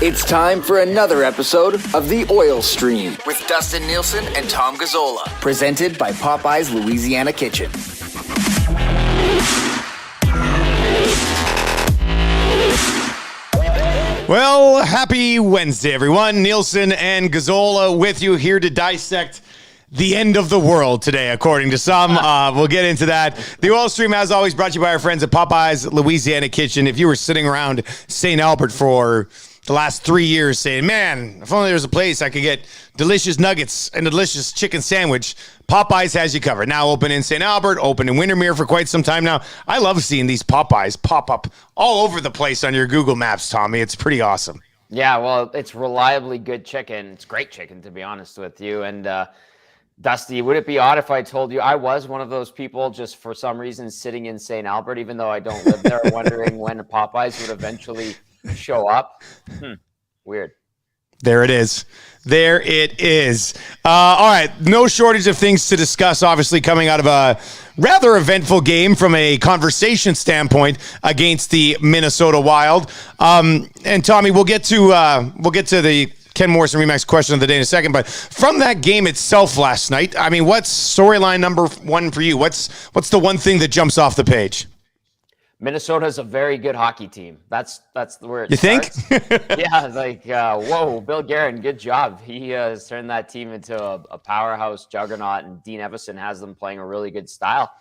It's time for another episode of The Oil Stream with Dustin Nielsen and Tom Gazzola, presented by Popeye's Louisiana Kitchen. Well, happy Wednesday, everyone. Nielsen and Gazzola with you here to dissect the end of the world today, according to some. We'll get into that. The Oil Stream, as always, brought to you by our friends at Popeye's Louisiana Kitchen. If you were sitting around St. Albert for the last 3 years saying, man, if only there was a place I could get delicious nuggets and a delicious chicken sandwich, Popeyes has you covered. Now open in St. Albert, open in Windermere for quite some time now. I love seeing these Popeyes pop up all over the place on your Google Maps, Tommy. It's pretty awesome. Yeah, well, it's reliably good chicken. It's great chicken, to be honest with you. And Dusty, would it be odd if I told you I was one of those people just for some reason sitting in St. Albert, even though I don't live there, wondering when a Popeyes would eventually show up? Weird. There it is. There it is. All right. No shortage of things to discuss, obviously, coming out of a rather eventful game from a conversation standpoint against the Minnesota Wild. And Tommy, we'll get to the Ken Morrison Remax question of the day in a second. But from that game itself last night, I mean, what's storyline number one for you? What's the one thing that jumps off the page? Minnesota's a very good hockey team. That's the word. You think? Yeah, like, whoa, Bill Guerin, good job. He has turned that team into a powerhouse juggernaut, and Dean Evison has them playing a really good style.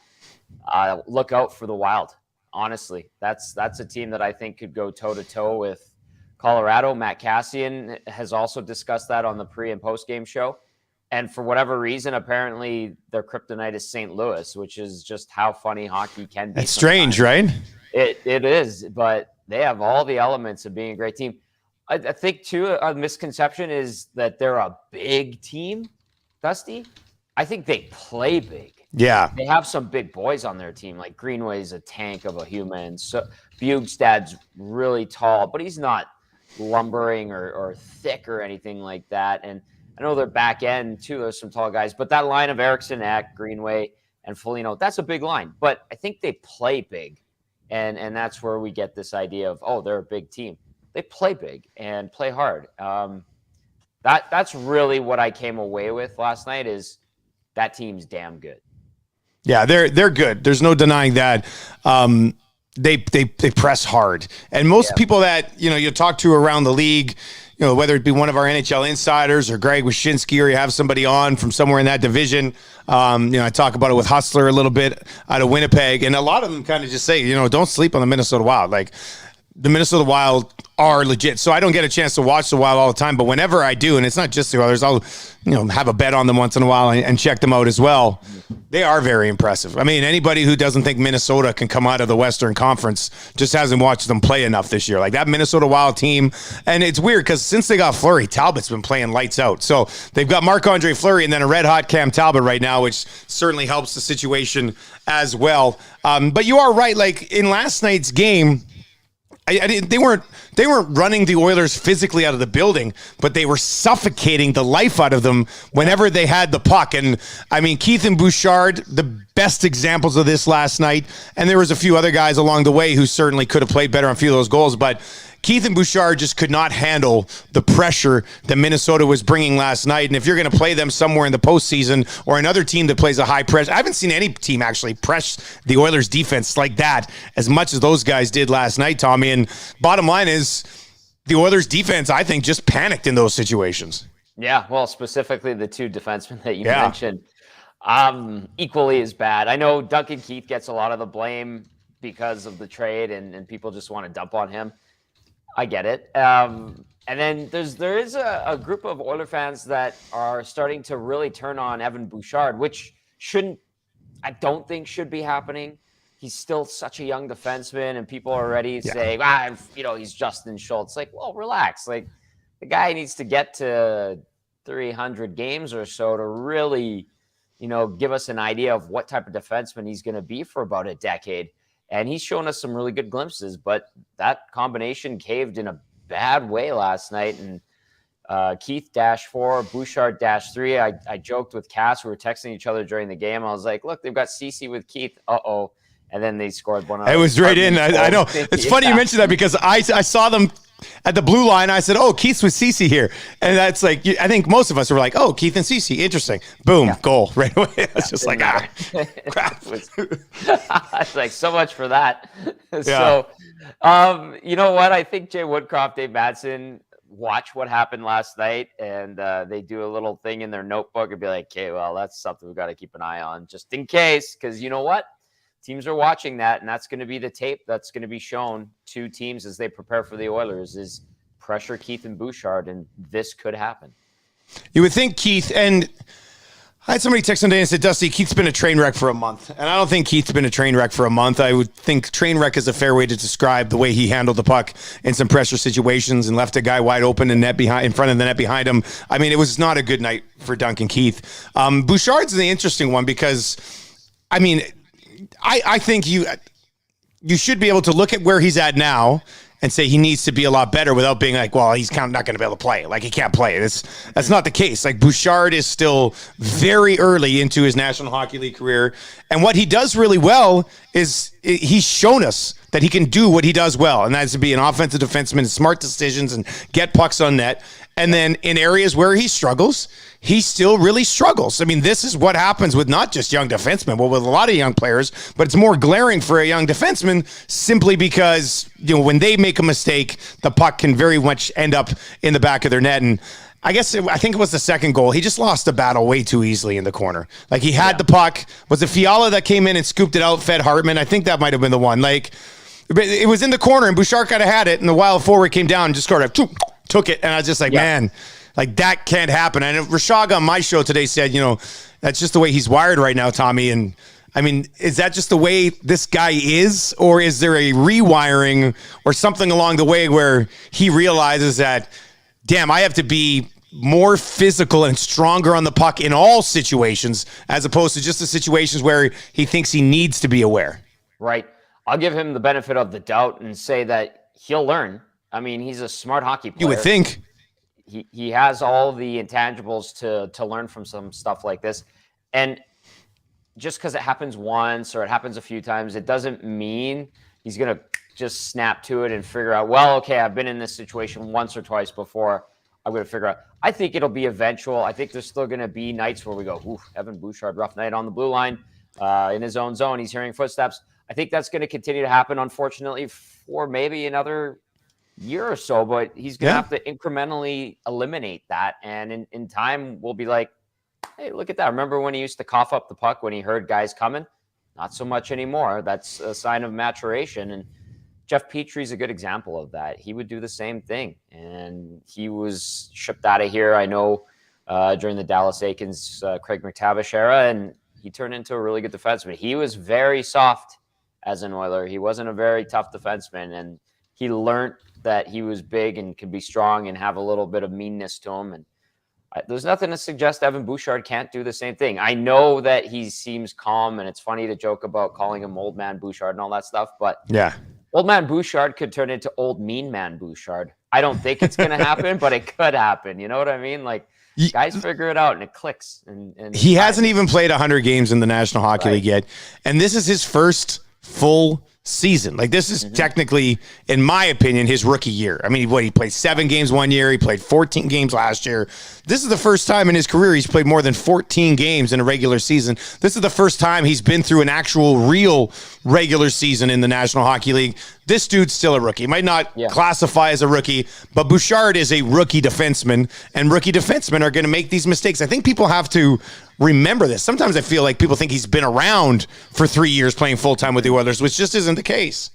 Look out for the Wild. Honestly, that's a team that I think could go toe-to-toe with Colorado. Matt Cassian has also discussed that on the pre- and post-game show. And for whatever reason, apparently their kryptonite is St. Louis, which is just how funny hockey can be. That's strange, right? It is, but they have all the elements of being a great team. I think, too, a misconception is that they're a big team, Dusty. I think they play big. Yeah. They have some big boys on their team, like Greenway's a tank of a human. So Bugstad's really tall, but he's not lumbering or thick or anything like that. And I know their back end, too, there's some tall guys. But that line of Eriksson, Eck, Greenway, and Foligno, that's a big line. But I think they play big. And that's where we get this idea of, oh, they're a big team. They play big and play hard. That's really what I came away with last night is that team's damn good. Yeah, they're good. There's no denying that. They press hard. And most people that, you talk to around the league, whether it be one of our NHL insiders or Greg Wyshynski, or you have somebody on from somewhere in that division. I talk about it with Hustler a little bit out of Winnipeg, and a lot of them kind of just say, don't sleep on the Minnesota Wild. Like, the Minnesota Wild are legit. So I don't get a chance to watch the Wild all the time, but whenever I do, and it's not just the others, I'll have a bet on them once in a while and check them out as well. They are very impressive. I mean, anybody who doesn't think Minnesota can come out of the Western Conference just hasn't watched them play enough this year. Like, that Minnesota Wild team, and it's weird because since they got Fleury, Talbot's been playing lights out. So they've got Marc-Andre Fleury and then a red-hot Cam Talbot right now, which certainly helps the situation as well. But you are right. Like, in last night's game, they weren't running the Oilers physically out of the building, but they were suffocating the life out of them whenever they had the puck. And I mean, Keith and Bouchard, the best examples of this last night. And there was a few other guys along the way who certainly could have played better on a few of those goals, but Keith and Bouchard just could not handle the pressure that Minnesota was bringing last night. And if you're going to play them somewhere in the postseason or another team that plays a high pressure, I haven't seen any team actually press the Oilers defense like that as much as those guys did last night, Tommy. And bottom line is the Oilers defense, I think, just panicked in those situations. Yeah, well, specifically the two defensemen that you mentioned, equally as bad. I know Duncan Keith gets a lot of the blame because of the trade and people just want to dump on him. I get it. And then there is a group of Oiler fans that are starting to really turn on Evan Bouchard, which I don't think should be happening. He's still such a young defenseman, and people are already saying, he's Justin Schultz. Like, well, relax. Like, the guy needs to get to 300 games or so to really, give us an idea of what type of defenseman he's going to be for about a decade. And he's shown us some really good glimpses, but that combination caved in a bad way last night. And Keith -4, Bouchard -3. I joked with Cass. We were texting each other during the game. I was like, look, they've got CC with Keith. Uh-oh. And then they scored one. It was right in. I know. It's funny you mentioned that because I saw them at the blue line, I said, "Oh, Keith's with Cece here," and that's like, I think most of us were like, "Oh, Keith and Cece, interesting." Boom, goal right away. It's just like, crap. It's like so much for that. So, you know what? I think Jay Woodcroft, Dave Madsen watch what happened last night, and they do a little thing in their notebook and be like, "Okay, well, that's something we've got to keep an eye on just in case," because you know what? Teams are watching that, and that's going to be the tape that's going to be shown to teams as they prepare for the Oilers is pressure Keith and Bouchard, and this could happen. You would think Keith, and I had somebody text today and said, Dusty, Keith's been a train wreck for a month. And I don't think Keith's been a train wreck for a month. I would think train wreck is a fair way to describe the way he handled the puck in some pressure situations and left a guy wide open in front of the net behind him. I mean, it was not a good night for Duncan Keith. Bouchard's the interesting one because, I mean, I think you should be able to look at where he's at now and say he needs to be a lot better without being like, well, he's kind of not going to be able to play. Like, he can't play. That's not the case. Like, Bouchard is still very early into his National Hockey League career. And what he does really well is he's shown us that he can do what he does well. And that's to be an offensive defenseman, smart decisions, and get pucks on net. And then in areas where he struggles, he still really struggles. I mean, this is what happens with not just young defensemen, well, with a lot of young players, but it's more glaring for a young defenseman simply because, you know, when they make a mistake, the puck can very much end up in the back of their net. And I think it was the second goal. He just lost the battle way too easily in the corner. Like, he had the puck. Was it Fiala that came in and scooped it out, fed Hartman? I think that might have been the one. Like, it was in the corner, and Bouchard kind of had it, and the wild forward came down and just sort of took it. And I was just like, man, like, that can't happen. And Rashog on my show today said, you know, that's just the way he's wired right now, Tommy. And I mean, is that just the way this guy is? Or is there a rewiring or something along the way where he realizes that, damn, I have to be more physical and stronger on the puck in all situations as opposed to just the situations where he thinks he needs to be aware? Right. I'll give him the benefit of the doubt and say that he'll learn. I mean, he's a smart hockey player. You would think. He has all the intangibles to learn from some stuff like this. And just because it happens once or it happens a few times, it doesn't mean he's going to just snap to it and figure out, well, okay, I've been in this situation once or twice before. I'm going to figure out. I think it'll be eventual. I think there's still going to be nights where we go, ooh, Evan Bouchard, rough night on the blue line, in his own zone. He's hearing footsteps. I think that's going to continue to happen, unfortunately, for maybe another year or so, but he's going to have to incrementally eliminate that. And in time, we'll be like, hey, look at that. Remember when he used to cough up the puck when he heard guys coming? Not so much anymore. That's a sign of maturation. And Jeff Petry's a good example of that. He would do the same thing. And he was shipped out of here, I know, during the Dallas Aikens, Craig McTavish era, and he turned into a really good defenseman. He was very soft as an Oiler. He wasn't a very tough defenseman, and he learned that he was big and could be strong and have a little bit of meanness to him. And there's nothing to suggest Evan Bouchard can't do the same thing. I know that he seems calm, and it's funny to joke about calling him old man Bouchard and all that stuff, but old man Bouchard could turn into old mean man Bouchard. I don't think it's going to happen, but it could happen. You know what I mean? Like, guys figure it out and it clicks. And he hasn't even played 100 games in the National Hockey League yet. And this is his first full season. Like, this is technically, in my opinion, his rookie year. I mean, he played 7 games one year. He played 14 games last year. This is the first time in his career he's played more than 14 games in a regular season. This is the first time he's been through an actual real regular season in the National Hockey League. This dude's still a rookie. He might not classify as a rookie, but Bouchard is a rookie defenseman, and rookie defensemen are going to make these mistakes. I think people have to remember this. Sometimes I feel like people think he's been around for 3 years playing full-time with the Oilers, which just isn't the case.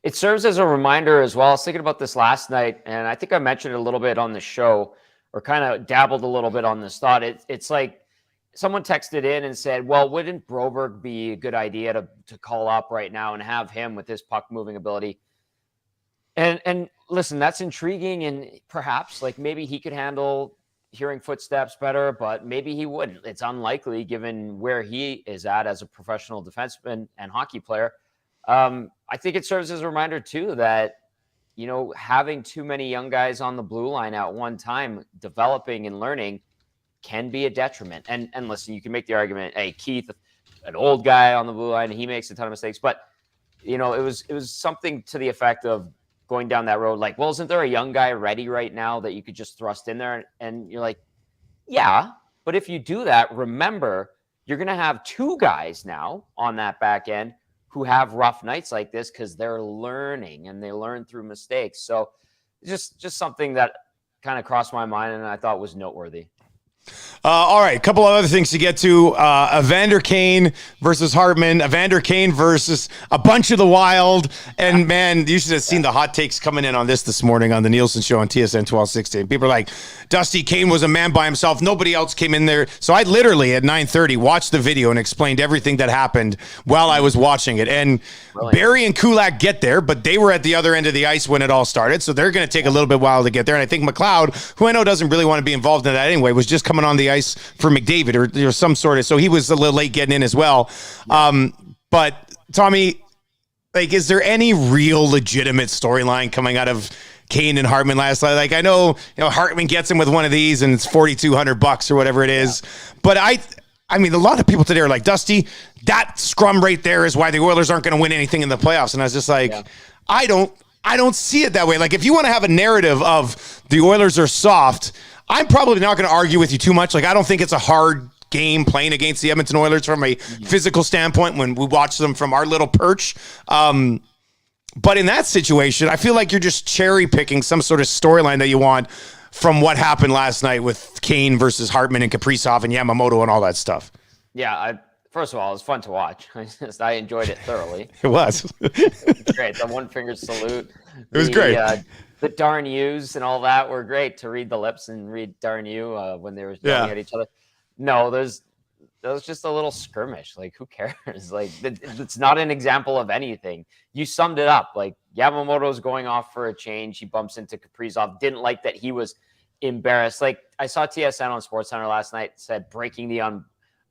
It serves as a reminder as well. I was thinking about this last night, and I think I mentioned it a little bit on the show, or kind of dabbled a little bit on this thought. It's like someone texted in and said, well, wouldn't Broberg be a good idea to call up right now and have him with his puck-moving ability? And listen, that's intriguing, and perhaps, like, maybe he could handle hearing footsteps better, but maybe he wouldn't. It's unlikely given where he is at as a professional defenseman and hockey player. I think it serves as a reminder too that, you know, having too many young guys on the blue line at one time, developing and learning, can be a detriment. And listen, you can make the argument, hey, Keith, an old guy on the blue line, he makes a ton of mistakes, but you know, it was something to the effect of going down that road, like, well, isn't there a young guy ready right now that you could just thrust in there? And you're like, yeah, but if you do that, remember, you're going to have two guys now on that back end who have rough nights like this because they're learning and they learn through mistakes. So just something that kind of crossed my mind and I thought was noteworthy. All right, a couple of other things to get to. Evander Kane versus Hartman. Evander Kane versus a bunch of the Wild. And, man, you should have seen the hot takes coming in on this morning on the Nielsen Show on TSN 1260. People are like, Dusty, Kane was a man by himself. Nobody else came in there. So I literally, at 9:30, watched the video and explained everything that happened while I was watching it. And brilliant. Barry and Kulak get there, but they were at the other end of the ice when it all started. So they're going to take a little bit while to get there. And I think McLeod, who I know doesn't really want to be involved in that anyway, was just coming on the ice for McDavid or some sort of, so he was a little late getting in as well. But Tommy, like, is there any real legitimate storyline coming out of Kane and Hartman last night? Like, I know, Hartman gets him with one of these and it's $4,200 or whatever it is. But I mean, a lot of people today are like, Dusty, that scrum right there is why the Oilers aren't going to win anything in the playoffs. And I was just like, I don't see it that way. Like, if you want to have a narrative of the Oilers are soft, I'm probably not going to argue with you too much. Like, I don't think it's a hard game playing against the Edmonton Oilers from a physical standpoint when we watch them from our little perch. But in that situation, I feel like you're just cherry picking some sort of storyline that you want from what happened last night with Kane versus Hartman and Kaprizov and Yamamoto and all that stuff. Yeah, first of all, it was fun to watch. I enjoyed it thoroughly. It was. It was great. The one finger salute. It was great. The darn yous and all that were great to read the lips and read darn you when they were yelling at each other. No, that was just a little skirmish. Like, who cares? Like, it's not an example of anything. You summed it up. Like, Yamamoto's going off for a change. He bumps into Kaprizov. Didn't like that he was embarrassed. Like, I saw TSN on SportsCenter last night said breaking the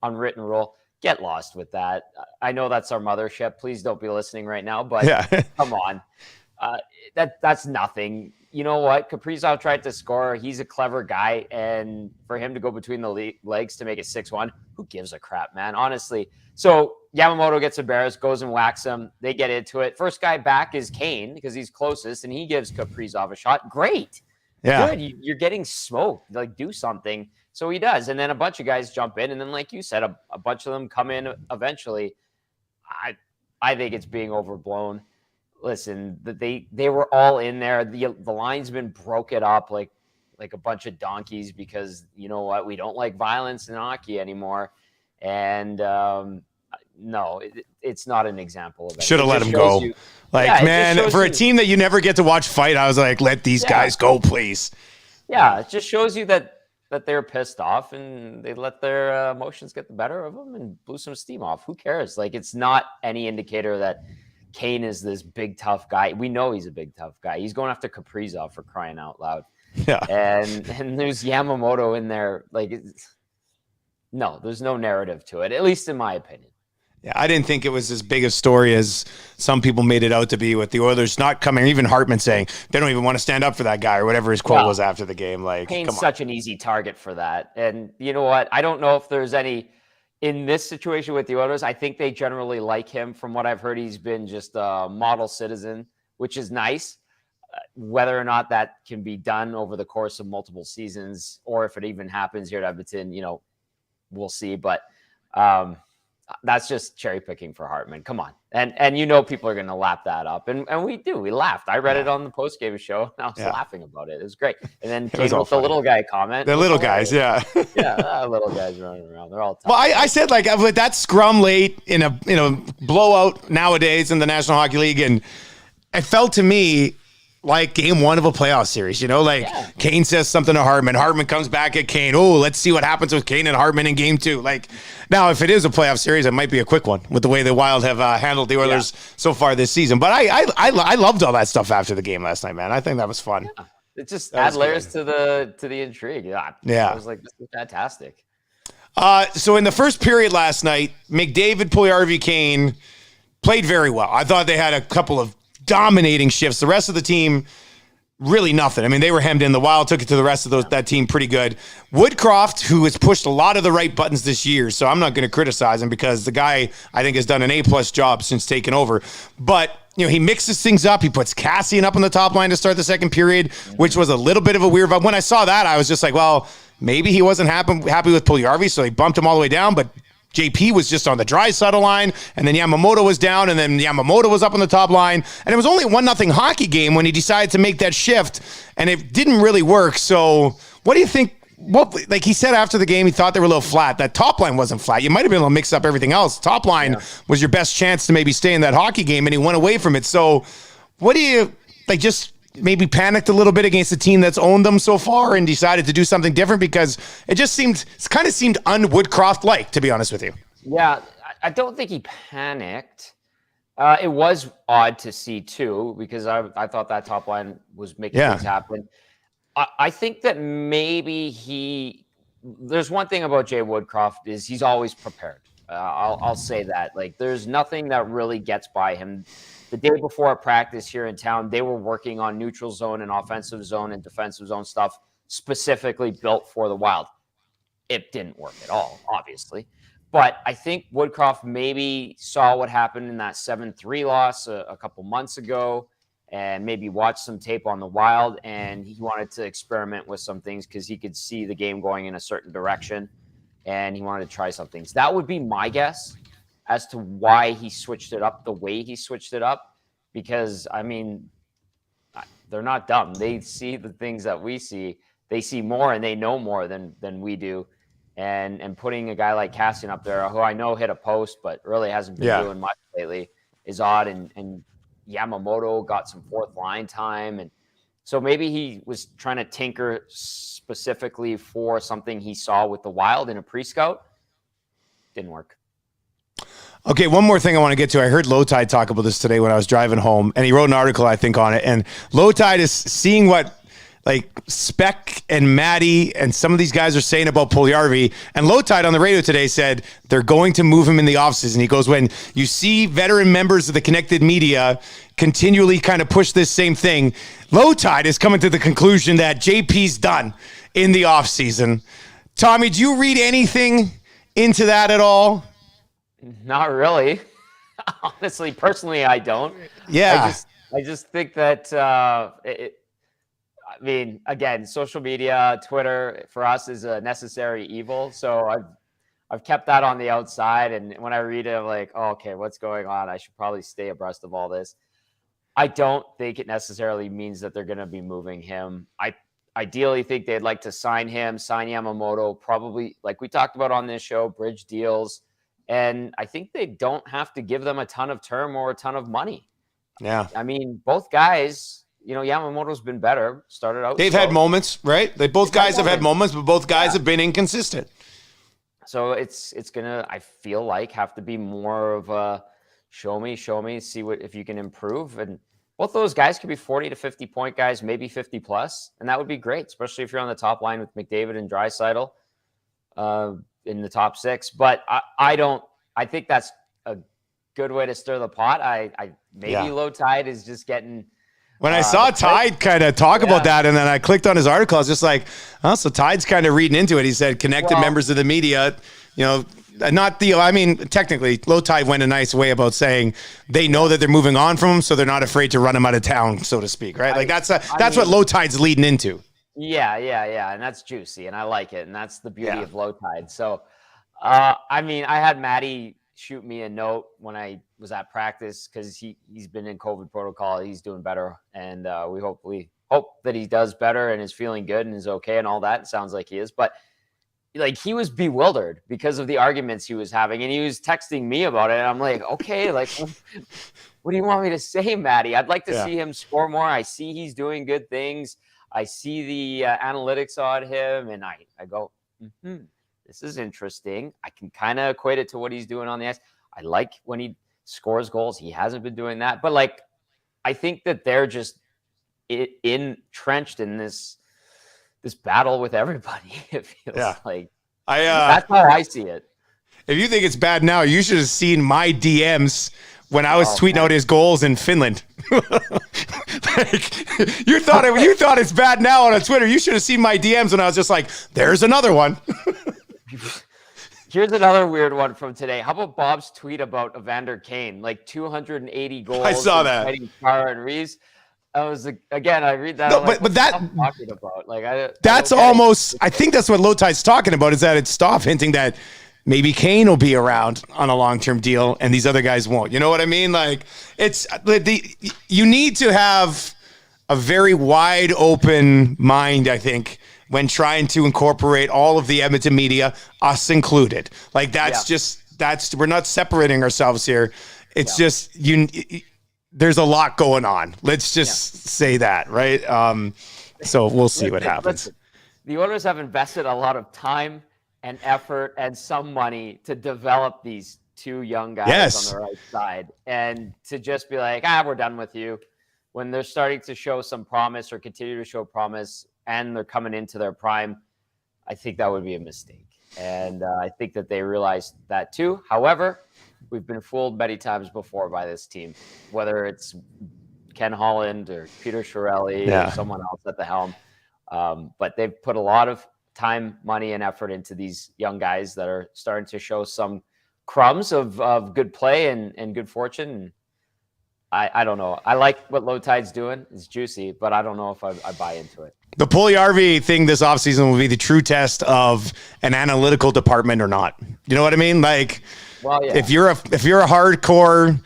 unwritten rule. Get lost with that. I know that's our mothership. Please don't be listening right now, but come on. That's nothing. You know what? Kaprizov tried to score. He's a clever guy, and for him to go between the legs to make it 6-1, who gives a crap, man? Honestly. So Yamamoto gets embarrassed, goes and whacks him. They get into it. First guy back is Kane because he's closest, and he gives Kaprizov a shot. Great. Yeah. Good. You're getting smoked. Like, do something. So he does, and then a bunch of guys jump in, and then, like you said, a bunch of them come in eventually. I think it's being overblown. Listen, they were all in there. The linesmen broke it up like a bunch of donkeys because, you know what, we don't like violence in hockey anymore. And no, it's not an example of it. Should have let him go. Man, for a team that you never get to watch fight, I was like, let these guys go, please. Yeah, it just shows you that they're pissed off and they let their emotions get the better of them and blew some steam off. Who cares? Like, it's not any indicator that Kane is this big, tough guy. We know he's a big, tough guy. He's going after Kaprizov, for crying out loud. Yeah. And there's Yamamoto in there. Like, no, there's no narrative to it, at least in my opinion. Yeah, I didn't think it was as big a story as some people made it out to be, with the Oilers not coming, even Hartman saying they don't even want to stand up for that guy or whatever his quote was after the game. Like, Kane's such an easy target for that. And you know what? I don't know if there's any in this situation with the Oilers. I think they generally like him. From what I've heard, he's been just a model citizen, which is nice. Whether or not that can be done over the course of multiple seasons, or if it even happens here at Edmonton, we'll see. But that's just cherry picking for Hartman. Come on. And people are going to lap that up. And we do. We laughed. I read it on the post-game show, and I was laughing about it. It was great. And then came with the little guy comment. The little guys, yeah. Little guys running around. They're all tough. Well, I said, like, with that scrum late in a blowout nowadays in the National Hockey League, and it felt to me like game one of a playoff series, Kane says something to Hartman. Hartman comes back at Kane. Oh, let's see what happens with Kane and Hartman in game two. Like, now, if it is a playoff series, it might be a quick one with the way the Wild have handled the Oilers so far this season. But I loved all that stuff after the game last night, man. I think that was fun. Yeah. It just adds layers to the intrigue. Yeah. I was like, this is fantastic. So in the first period last night, McDavid, Puljujarvi, Kane played very well. I thought they had a couple of dominating shifts. The rest of the team really nothing. I mean, they were hemmed in. The Wild took it to the rest of that team pretty good. Woodcroft, who has pushed a lot of the right buttons this year, so I'm not going to criticize him because the guy, I think, has done an A-plus job since taking over. But, he mixes things up. He puts Cassian up on the top line to start the second period, which was a little bit of a weird vibe. When I saw that, I was just like, well, maybe he wasn't happy with Puljujarvi, so he bumped him all the way down, but JP was just on the Draisaitl line, and then Yamamoto was down, and then Yamamoto was up on the top line. And it was only a 1-0 hockey game when he decided to make that shift, and it didn't really work. So what do you think? Like he said after the game, he thought they were a little flat. That top line wasn't flat. You might have been able to mix up everything else. Top line was your best chance to maybe stay in that hockey game, and he went away from it. So what do you, just maybe panicked a little bit against the team that's owned them so far and decided to do something different? Because it kind of seemed un-Woodcroft-like, to be honest with you. Yeah, I don't think he panicked. It was odd to see, too, because I thought that top line was making things happen. I think that maybe there's one thing about Jay Woodcroft is he's always prepared. I'll say that. Like, there's nothing that really gets by him. The day before at practice here in town, they were working on neutral zone and offensive zone and defensive zone stuff specifically built for the Wild. It didn't work at all, obviously. But I think Woodcroft maybe saw what happened in that 7-3 loss a couple months ago and maybe watched some tape on the Wild, and he wanted to experiment with some things because he could see the game going in a certain direction, and he wanted to try some things. That would be my guess as to why he switched it up the way he switched it up, because, I mean, they're not dumb. They see the things that we see. They see more and they know more than we do. And putting a guy like Cassian up there, who I know hit a post but really hasn't been doing much lately, is odd. And Yamamoto got some fourth line time. And so maybe he was trying to tinker specifically for something he saw with the Wild in a pre-scout. Didn't work. Okay, one more thing I want to get to. I heard Lowtide talk about this today when I was driving home, and he wrote an article, I think, on it. And Lowtide is seeing what Speck and Maddie and some of these guys are saying about Puljujarvi. And Lowtide on the radio today said they're going to move him in the offseason. He goes, when you see veteran members of the connected media continually kind of push this same thing, Lowtide is coming to the conclusion that JP's done in the offseason. Tommy, do you read anything into that at all? Not really. Honestly, personally, I don't. Yeah. I just think that I mean, again, social media, Twitter for us is a necessary evil. So I've kept that on the outside. And when I read it, I'm like, oh, okay, what's going on? I should probably stay abreast of all this. I don't think it necessarily means that they're going to be moving him. I ideally think they'd like to sign him, sign Yamamoto, probably like we talked about on this show, bridge deals. And I think they don't have to give them a ton of term or a ton of money. Yeah. I mean, both guys, Yamamoto's been better, started out. They've had moments, right? Both guys have had moments, but both guys have been inconsistent. So it's going to, I feel like, have to be more of a show me, see if you can improve. And both those guys could be 40 to 50 point guys, maybe 50 plus. And that would be great, especially if you're on the top line with McDavid and Draisaitl in the top six. But I think that's a good way to stir the pot. Lowtide is just getting. When I saw Tide kind of talk about that, and then I clicked on his article, I was just like, oh, so Tide's kind of reading into it. He said connected members of the media, technically, Lowtide went a nice way about saying they know that they're moving on from him, so they're not afraid to run him out of town, so to speak, right? That's what Lowtide's leading into. Yeah, and that's juicy, and I like it, and that's the beauty of Lowtide. So, I had Maddie shoot me a note when I was at practice because he's been in COVID protocol. He's doing better, and we hope that he does better and is feeling good and is okay and all that. It sounds like he is, but he was bewildered because of the arguments he was having, and he was texting me about it. And I'm like, okay, what do you want me to say, Maddie? I'd like to see him score more. I see he's doing good things. I see the analytics on him, and I go, this is interesting. I can kind of equate it to what he's doing on the ice. I like when he scores goals. He hasn't been doing that. But, I think that they're just entrenched in this battle with everybody, it feels like. That's how I see it. If you think it's bad now, you should have seen my DMs when I was tweeting out his goals in Finland. Like, you thought it's bad now on Twitter. You should have seen my DMs when I was just like, there's another one. Here's another weird one from today. How about Bob's tweet about Evander Kane? Like 280 goals. I saw that. Cara and Reeves. I was again. I read that. No, like, but that talking about that's almost. I think that's what Lotai's talking about. Is that it's Stoff hinting that maybe Kane will be around on a long-term deal and these other guys won't. You know what I mean? Like you need to have a very wide open mind, I think, when trying to incorporate all of the Edmonton media, us included. Like we're not separating ourselves here. It's just there's a lot going on. Let's just say that, right? So we'll see what happens. The Oilers have invested a lot of time and effort and some money to develop these two young guys on the right side. And to just be like, we're done with you, when they're starting to show some promise or continue to show promise and they're coming into their prime, I think that would be a mistake. And I think that they realized that too. However, we've been fooled many times before by this team, whether it's Ken Holland or Peter Chiarelli or someone else at the helm. But they've put a lot of time, money, and effort into these young guys that are starting to show some crumbs of good play and good fortune. And I don't know. I like what Lotai's doing. It's juicy, but I don't know if I buy into it. The Puljujarvi thing this offseason will be the true test of an analytical department or not. You know what I mean? Like, if you're a hardcore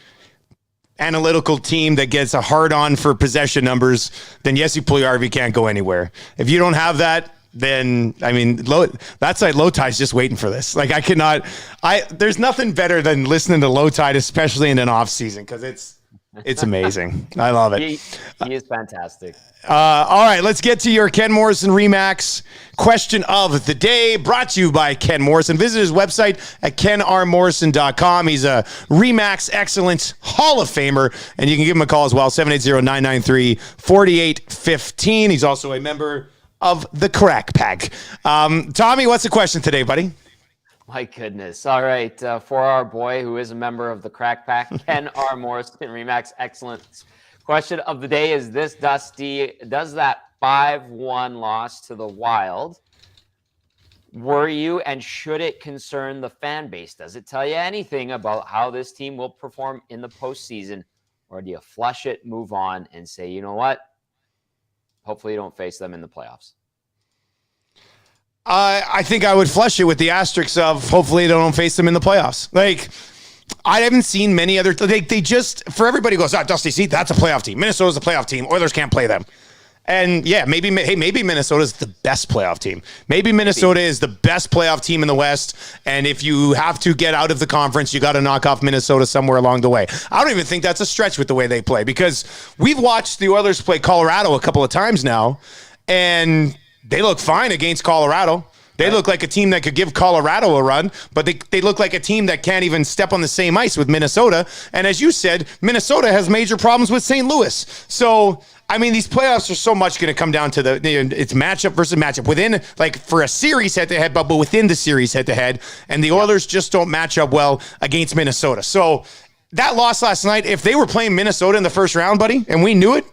analytical team that gets a hard-on for possession numbers, then Jesse Puljujarvi can't go anywhere. If you don't have that, then, I mean, that's like Lotai's just waiting for this. Like, there's nothing better than listening to Lotai, especially in an off season, because it's amazing. I love it. He is fantastic. All right, let's get to your Ken Morrison Remax question of the day, brought to you by Ken Morrison. Visit his website at kenrmorrison.com. He's a Remax Excellence Hall of Famer, and you can give him a call as well, 780-993-4815. He's also a member of the Crack Pack. Tommy, what's the question today, buddy? My goodness. All right. For our boy who is a member of the Crack Pack, Ken R. Morrison, Remax Excellence. Question of the day is this, Dusty. Does that 5-1 loss to the Wild worry you, and should it concern the fan base? Does it tell you anything about how this team will perform in the postseason? Or do you flush it, move on, and say, you know what? Hopefully you don't face them in the playoffs. I think I would flush it with the asterisks of hopefully they don't face them in the playoffs. Like, I haven't seen many other. They just, for everybody goes, Dusty, see, that's a playoff team. Minnesota's a playoff team. Oilers can't play them. And maybe Minnesota's the best playoff team. Maybe Minnesota is the best playoff team in the West. And if you have to get out of the conference, you got to knock off Minnesota somewhere along the way. I don't even think that's a stretch with the way they play, because we've watched the Oilers play Colorado a couple of times now, and they look fine against Colorado. They look like a team that could give Colorado a run, but they look like a team that can't even step on the same ice with Minnesota. And as you said, Minnesota has major problems with St. Louis. So, I mean, these playoffs are so much going to come down to it's matchup versus matchup within, like, for a series head-to-head, but within the series head-to-head. And the Oilers just don't match up well against Minnesota. So that loss last night, if they were playing Minnesota in the first round, buddy, and we knew it,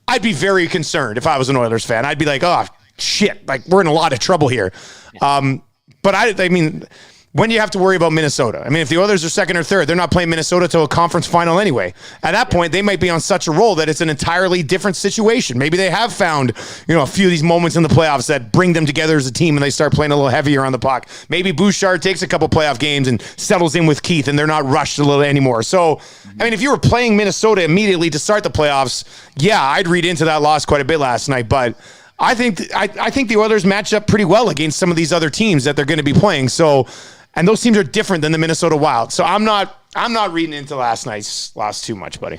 I'd be very concerned if I was an Oilers fan. I'd be like, oh, shit, like, we're in a lot of trouble here. But I mean, when do you have to worry about Minnesota? I mean, if the Oilers are second or third, they're not playing Minnesota to a conference final anyway. At that point, they might be on such a roll that it's an entirely different situation. Maybe they have found, a few of these moments in the playoffs that bring them together as a team and they start playing a little heavier on the puck. Maybe Bouchard takes a couple playoff games and settles in with Keith and they're not rushed a little anymore. So, I mean, if you were playing Minnesota immediately to start the playoffs, I'd read into that loss quite a bit last night, but I think the Oilers match up pretty well against some of these other teams that they're going to be playing. So, and those teams are different than the Minnesota Wild. So I'm not reading into last night's loss too much, buddy.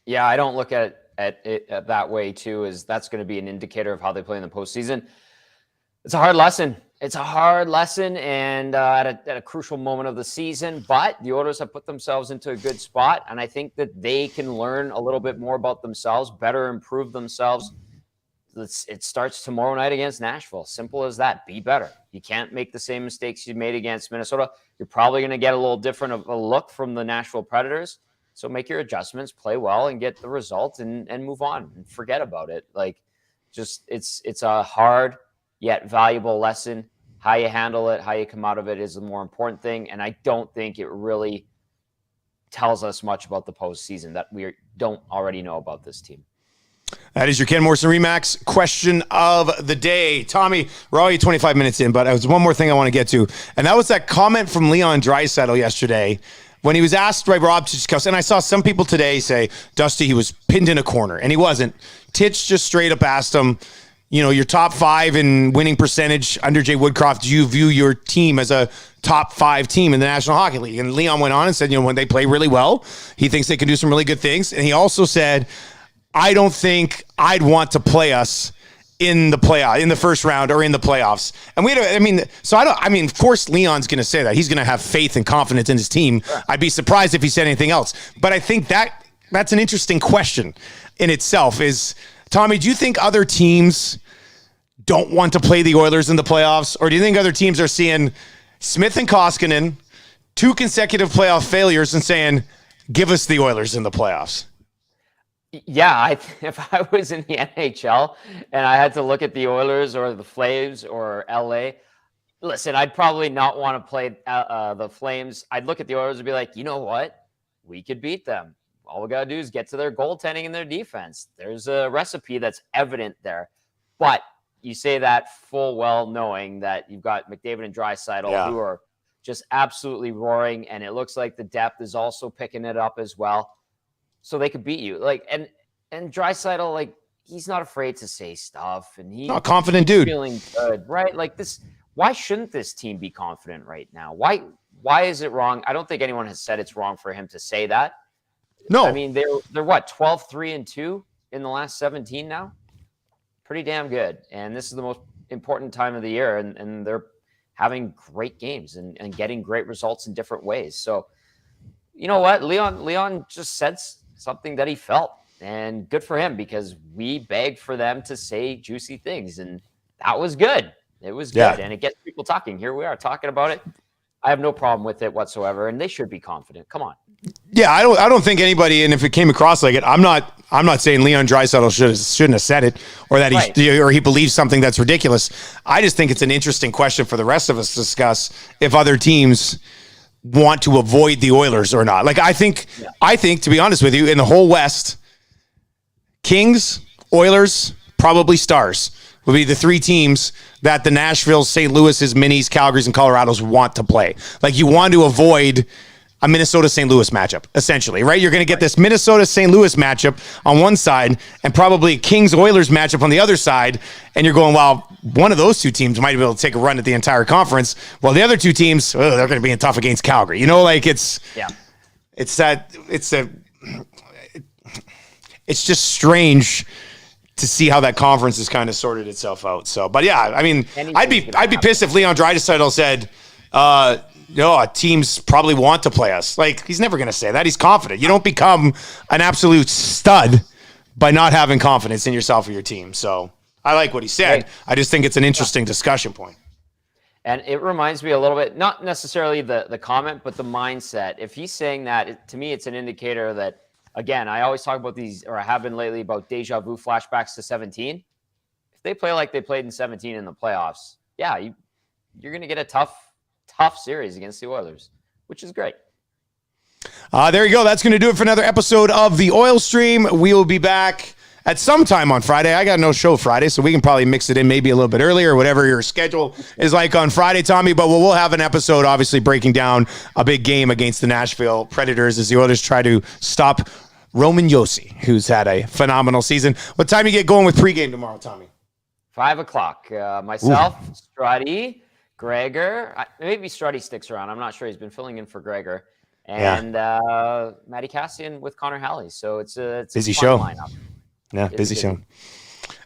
Yeah, I don't look at it that way too, as that's going to be an indicator of how they play in the postseason. It's a hard lesson. And at a crucial moment of the season, but the Oilers have put themselves into a good spot, and I think that they can learn a little bit more about themselves, better improve themselves. It starts tomorrow night against Nashville. Simple as that. Be better. You can't make the same mistakes you made against Minnesota. You're probably going to get a little different of a look from the Nashville Predators. So make your adjustments, play well, and get the result, and move on and forget about it. Like, just it's a hard yet valuable lesson. How you handle it, how you come out of it is the more important thing. And I don't think it really tells us much about the postseason that we don't already know about this team. That is your Ken Morrison Remax question of the day. Tommy, we're already 25 minutes in, but there's one more thing I want to get to. And that was that comment from Leon Draisaitl yesterday when he was asked by Rob Titchkos. And I saw some people today say, Dusty, he was pinned in a corner. And he wasn't. Titch just straight up asked him, your top 5 in winning percentage under Jay Woodcroft. Do you view your team as a top 5 team in the National Hockey League? And Leon went on and said, when they play really well, he thinks they can do some really good things. And he also said, I don't think I'd want to play us in the playoff, in the first round or in the playoffs. And of course Leon's going to say that. He's going to have faith and confidence in his team. Sure. I'd be surprised if he said anything else. But I think that's an interesting question in itself is, Tommy, do you think other teams don't want to play the Oilers in the playoffs? Or do you think other teams are seeing Smith and Koskinen, 2 consecutive playoff failures, and saying, give us the Oilers in the playoffs? Yeah, if I was in the NHL and I had to look at the Oilers or the Flames or LA, listen, I'd probably not want to play the Flames. I'd look at the Oilers and be like, you know what? We could beat them. All we got to do is get to their goaltending and their defense. There's a recipe that's evident there. But you say that full well knowing that you've got McDavid and Draisaitl who are just absolutely roaring, and it looks like the depth is also picking it up as well. So they could beat you. Like, and Draisaitl, like, he's not afraid to say stuff, and he's not confident dude. Feeling good, right? Like this. Why shouldn't this team be confident right now? Why is it wrong? I don't think anyone has said it's wrong for him to say that. No, I mean they're what 12-3-2 in the last 17 now. Pretty damn good, and this is the most important time of the year, and they're having great games and getting great results in different ways. So, you know what, Leon just said something that he felt, and good for him, because we begged for them to say juicy things, and that was good. It was good, and it gets people talking. Here we are talking about it. I have no problem with it whatsoever, and they should be confident. Come on. Yeah, I don't think anybody, and if it came across like it, I'm not saying Leon Draisaitl shouldn't have said it, or that he believes something that's ridiculous. I just think it's an interesting question for the rest of us to discuss if other teams want to avoid the Oilers or not. Like, I think, to be honest with you, in the whole West, Kings, Oilers, probably Stars will be the 3 teams that the Nashville, St. Louis's, Minis, Calgary's, and Colorado's want to play. Like, you want to avoid a Minnesota-St. Louis matchup, essentially, right? You're going to get this Minnesota-St. Louis matchup on one side and probably Kings-Oilers matchup on the other side, and you're going, well, one of those 2 teams might be able to take a run at the entire conference, while the other 2 teams, they're going to be in tough against Calgary. It's just strange to see how that conference has kind of sorted itself out. So, but yeah, I mean, I'd be pissed if Leon Draisaitl said, teams probably want to play us. Like, he's never going to say that. He's confident. You don't become an absolute stud by not having confidence in yourself or your team. So I like what he said. Right. I just think it's an interesting discussion point. And it reminds me a little bit, not necessarily the comment, but the mindset. If he's saying that, to me, it's an indicator that, again, I always talk about these, or I have been lately, about deja vu flashbacks to 17. If they play like they played in 17 in the playoffs, you're going to get a tough series against the Oilers, which is great. There you go. That's going to do it for another episode of the Oil Stream. We will be back at some time on Friday. I got no show Friday, so we can probably mix it in maybe a little bit earlier, whatever your schedule is like on Friday, Tommy. But we'll have an episode, obviously, breaking down a big game against the Nashville Predators as the Oilers try to stop Roman Josi, who's had a phenomenal season. What time you get going with pregame tomorrow, Tommy? 5:00. Myself, Struddy, Gregor. Maybe Struddy sticks around. I'm not sure. He's been filling in for Gregor. And Matty Cassian with Connor Halley. So it's a busy fun show. Lineup. Yeah, busy show.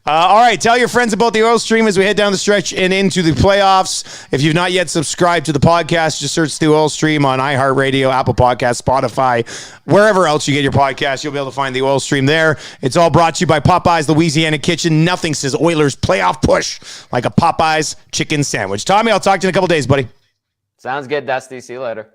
All right, tell your friends about the Oil Stream as we head down the stretch and into the playoffs. If you've not yet subscribed to the podcast, just search the Oil Stream on iHeartRadio, Apple Podcasts, Spotify, wherever else you get your podcast. You'll be able to find the Oil Stream there. It's all brought to you by Popeye's Louisiana Kitchen. Nothing says Oilers playoff push like a Popeye's chicken sandwich. Tommy, I'll talk to you in a couple days, buddy. Sounds good, Dusty. See you later.